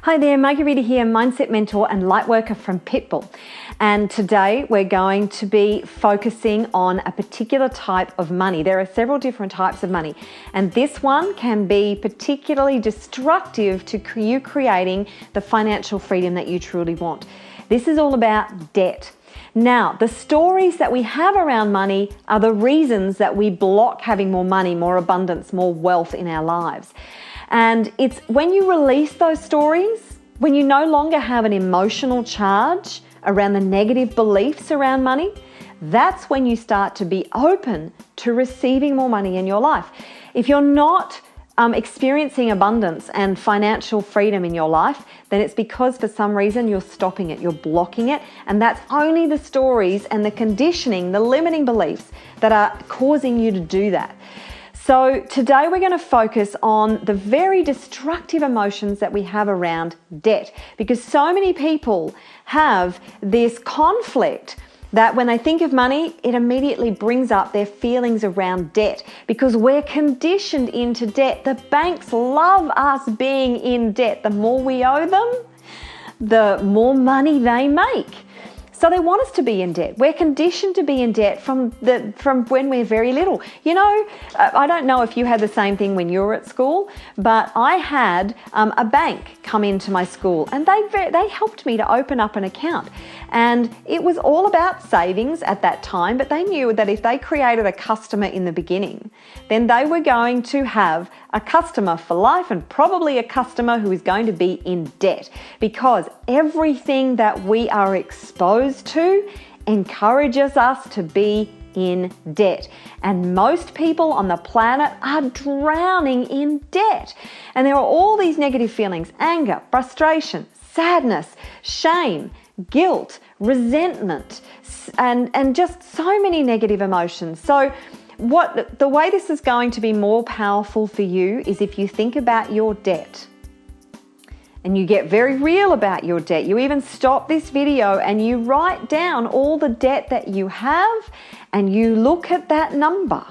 Hi there, Marguerita here, mindset mentor and lightworker from Pitbull. And today we're going to be focusing on a particular type of money. There are several different types of money, and this one can be particularly destructive to you creating the financial freedom that you truly want. This is all about debt. Now, the stories that we have around money are the reasons that we block having more money, more abundance, more wealth in our lives. And it's when you release those stories, when you no longer have an emotional charge around the negative beliefs around money, that's when you start to be open to receiving more money in your life. If you're not experiencing abundance and financial freedom in your life, then it's because for some reason you're stopping it, you're blocking it, and that's only the stories and the conditioning, the limiting beliefs that are causing you to do that. So today we're going to focus on the very destructive emotions that we have around debt, because so many people have this conflict that when they think of money, it immediately brings up their feelings around debt, because we're conditioned into debt. The banks love us being in debt. The more we owe them, the more money they make. So they want us to be in debt. We're conditioned to be in debt from when we're very little. You know, I don't know if you had the same thing when you were at school, but I had a bank come into my school, and they helped me to open up an account. And it was all about savings at that time, but they knew that if they created a customer in the beginning, then they were going to have a customer for life, and probably a customer who is going to be in debt, because everything that we are exposed to encourages us to be in debt. And most people on the planet are drowning in debt. And there are all these negative feelings: anger, frustration, sadness, shame, guilt, resentment, and just so many negative emotions. So the way this is going to be more powerful for you is if you think about your debt and you get very real about your debt. You even stop this video and you write down all the debt that you have and you look at that number.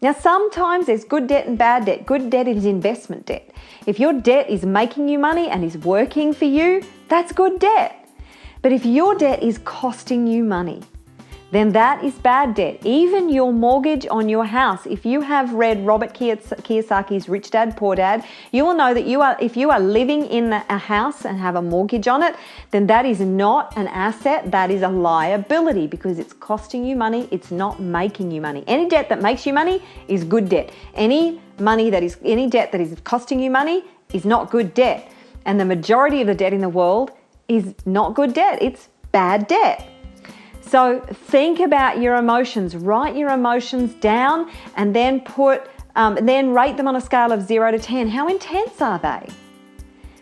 Now, sometimes there's good debt and bad debt. Good debt is investment debt. If your debt is making you money and is working for you, that's good debt. But if your debt is costing you money, then that is bad debt. Even your mortgage on your house. If you have read Robert Kiyosaki's Rich Dad, Poor Dad, you will know that if you are living in a house and have a mortgage on it, then that is not an asset, that is a liability, because it's costing you money, it's not making you money. Any debt that makes you money is good debt. Any debt that is costing you money is not good debt. And the majority of the debt in the world is not good debt, it's bad debt. So think about your emotions, write your emotions down, and then then rate them on a scale of 0 to 10. How intense are they?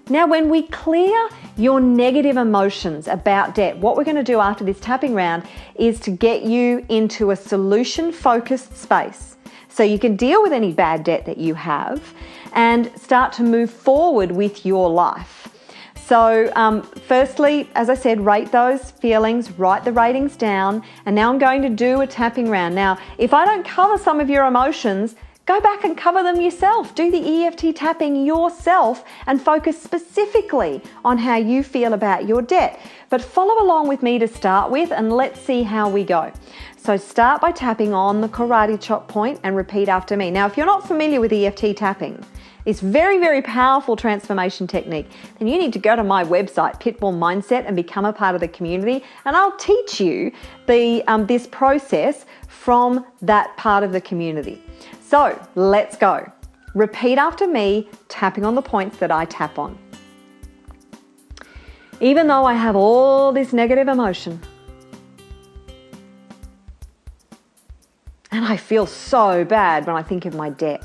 Now, when we clear your negative emotions about debt, what we're going to do after this tapping round is to get you into a solution-focused space so you can deal with any bad debt that you have and start to move forward with your life. So firstly, as I said, rate those feelings, write the ratings down, and now I'm going to do a tapping round. Now, if I don't cover some of your emotions, go back and cover them yourself. Do the EFT tapping yourself and focus specifically on how you feel about your debt. But follow along with me to start with, and let's see how we go. So start by tapping on the karate chop point and repeat after me. Now, if you're not familiar with EFT tapping, it's very, very powerful transformation technique, then you need to go to my website, Pitbull Mindset, and become a part of the community. And I'll teach you this process from that part of the community. So let's go. Repeat after me, tapping on the points that I tap on. Even though I have all this negative emotion, and I feel so bad when I think of my debt,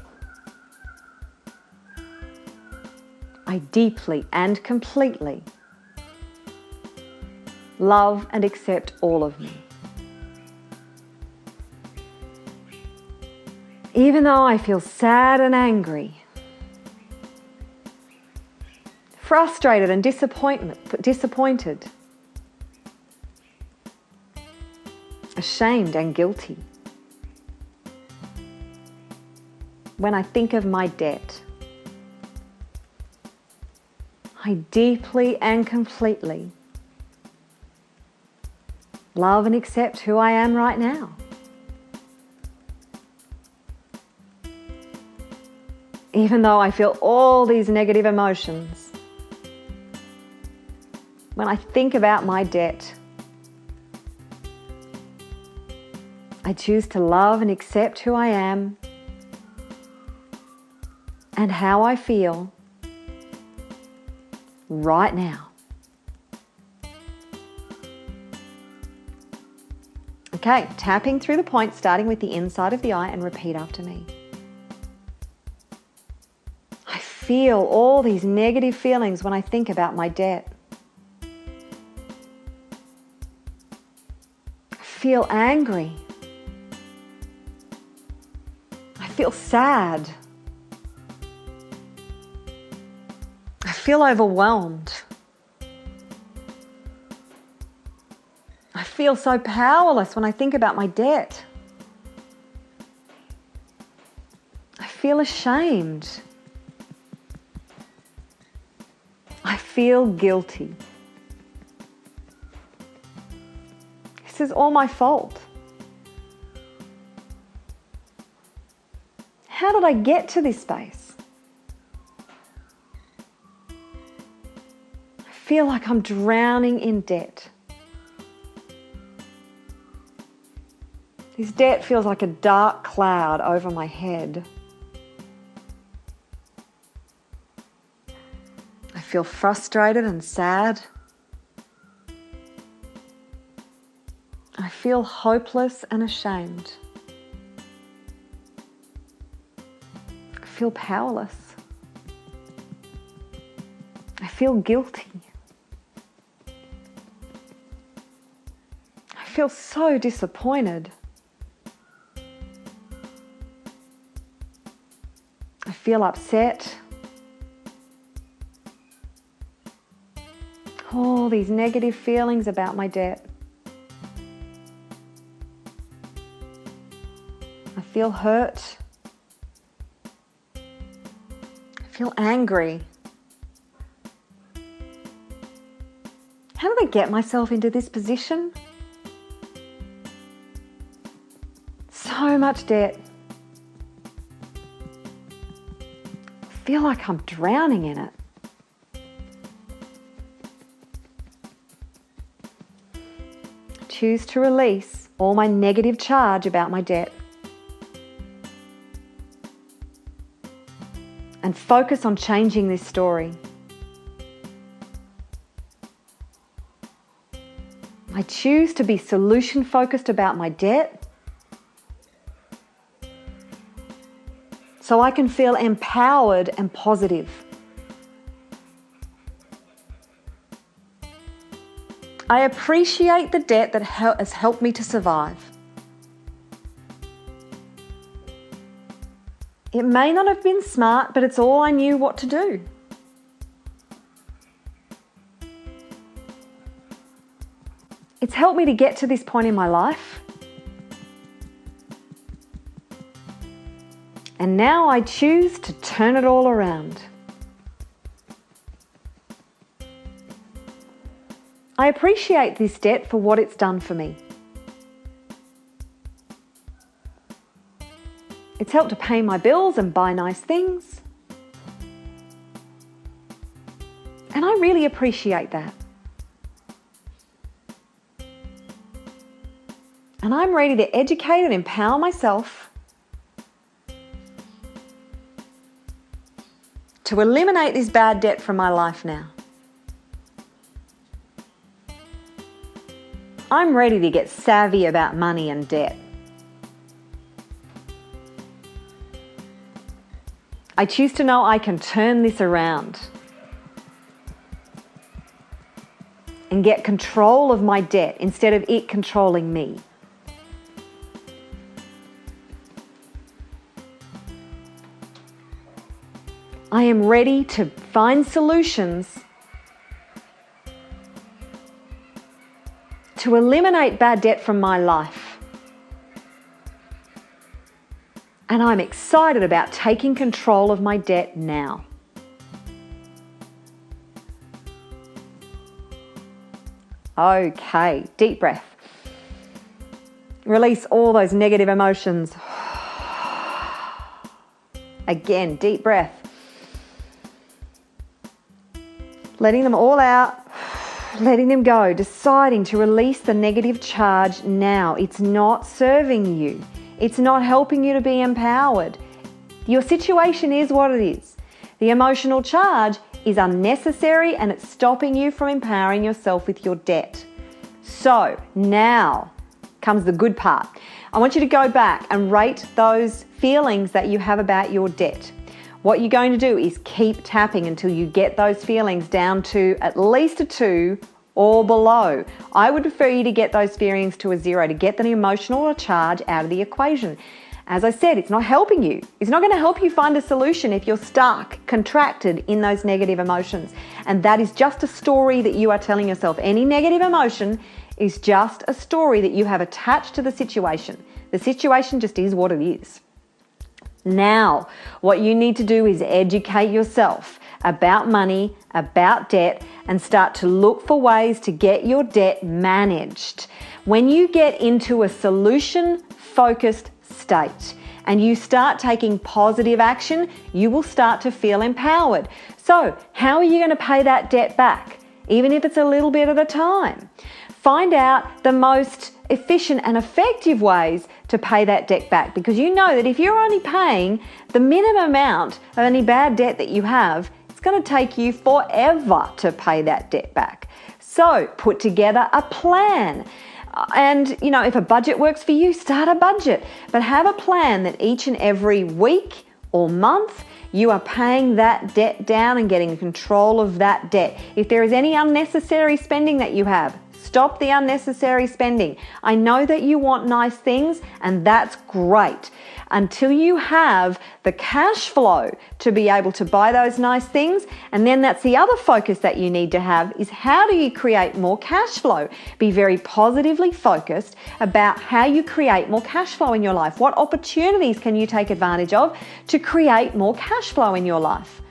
I deeply and completely love and accept all of me. Even though I feel sad and angry, frustrated and disappointed, ashamed and guilty, when I think of my debt, I deeply and completely love and accept who I am right now. Even though I feel all these negative emotions, when I think about my debt, I choose to love and accept who I am and how I feel right now. Okay, tapping through the points, starting with the inside of the eye, and repeat after me. I feel all these negative feelings when I think about my debt. I feel angry. I feel sad. I feel overwhelmed. I feel so powerless when I think about my debt. I feel ashamed. I feel guilty. This is all my fault. How did I get to this space? I feel like I'm drowning in debt. This debt feels like a dark cloud over my head. I feel frustrated and sad. I feel hopeless and ashamed. I feel powerless. I feel guilty. I feel so disappointed. I feel upset. All these negative feelings about my debt. I feel hurt. I feel angry. How did I get myself into this position? So much debt. I feel like I'm drowning in it. Choose to release all my negative charge about my debt and focus on changing this story. I choose to be solution focused about my debt so I can feel empowered and positive. I appreciate the debt that has helped me to survive. It may not have been smart, but it's all I knew what to do. It's helped me to get to this point in my life. And now I choose to turn it all around. I appreciate this debt for what it's done for me. It's helped to pay my bills and buy nice things. And I really appreciate that. And I'm ready to educate and empower myself to eliminate this bad debt from my life now. I'm ready to get savvy about money and debt. I choose to know I can turn this around and get control of my debt instead of it controlling me. I am ready to find solutions to eliminate bad debt from my life. And I'm excited about taking control of my debt now. Okay, deep breath. Release all those negative emotions. Again, deep breath. Letting them all out, letting them go, deciding to release the negative charge now. It's not serving you. It's not helping you to be empowered. Your situation is what it is. The emotional charge is unnecessary and it's stopping you from empowering yourself with your debt. So now comes the good part. I want you to go back and rate those feelings that you have about your debt. What you're going to do is keep tapping until you get those feelings down to at least a 2 or below. I would prefer you to get those feelings to a 0 to get the emotional charge out of the equation. As I said, it's not helping you. It's not going to help you find a solution if you're stuck, contracted in those negative emotions. And that is just a story that you are telling yourself. Any negative emotion is just a story that you have attached to the situation. The situation just is what it is. Now, what you need to do is educate yourself about money, about debt, and start to look for ways to get your debt managed. When you get into a solution-focused state and you start taking positive action, you will start to feel empowered. So, how are you going to pay that debt back? Even if it's a little bit at a time. Find out the most efficient and effective ways to pay that debt back, because you know that if you're only paying the minimum amount of any bad debt that you have, it's going to take you forever to pay that debt back. So put together a plan. And, if a budget works for you, start a budget. But have a plan that each and every week or month, you are paying that debt down and getting control of that debt. If there is any unnecessary spending that you have, stop the unnecessary spending. I know that you want nice things, and that's great. Until you have the cash flow to be able to buy those nice things, and then that's the other focus that you need to have is how do you create more cash flow? Be very positively focused about how you create more cash flow in your life. What opportunities can you take advantage of to create more cash flow in your life?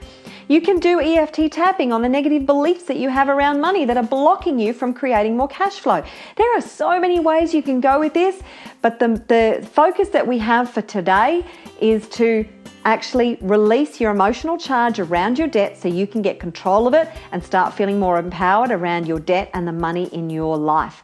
You can do EFT tapping on the negative beliefs that you have around money that are blocking you from creating more cash flow. There are so many ways you can go with this, but the focus that we have for today is to actually release your emotional charge around your debt so you can get control of it and start feeling more empowered around your debt and the money in your life.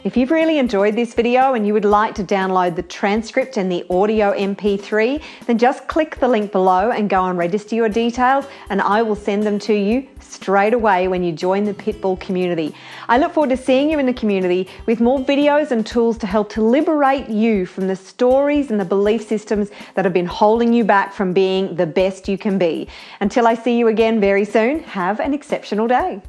If you've really enjoyed this video and you would like to download the transcript and the audio MP3, then just click the link below and go and register your details, and I will send them to you straight away when you join the Pitbull community. I look forward to seeing you in the community with more videos and tools to help to liberate you from the stories and the belief systems that have been holding you back from being the best you can be. Until I see you again very soon, have an exceptional day.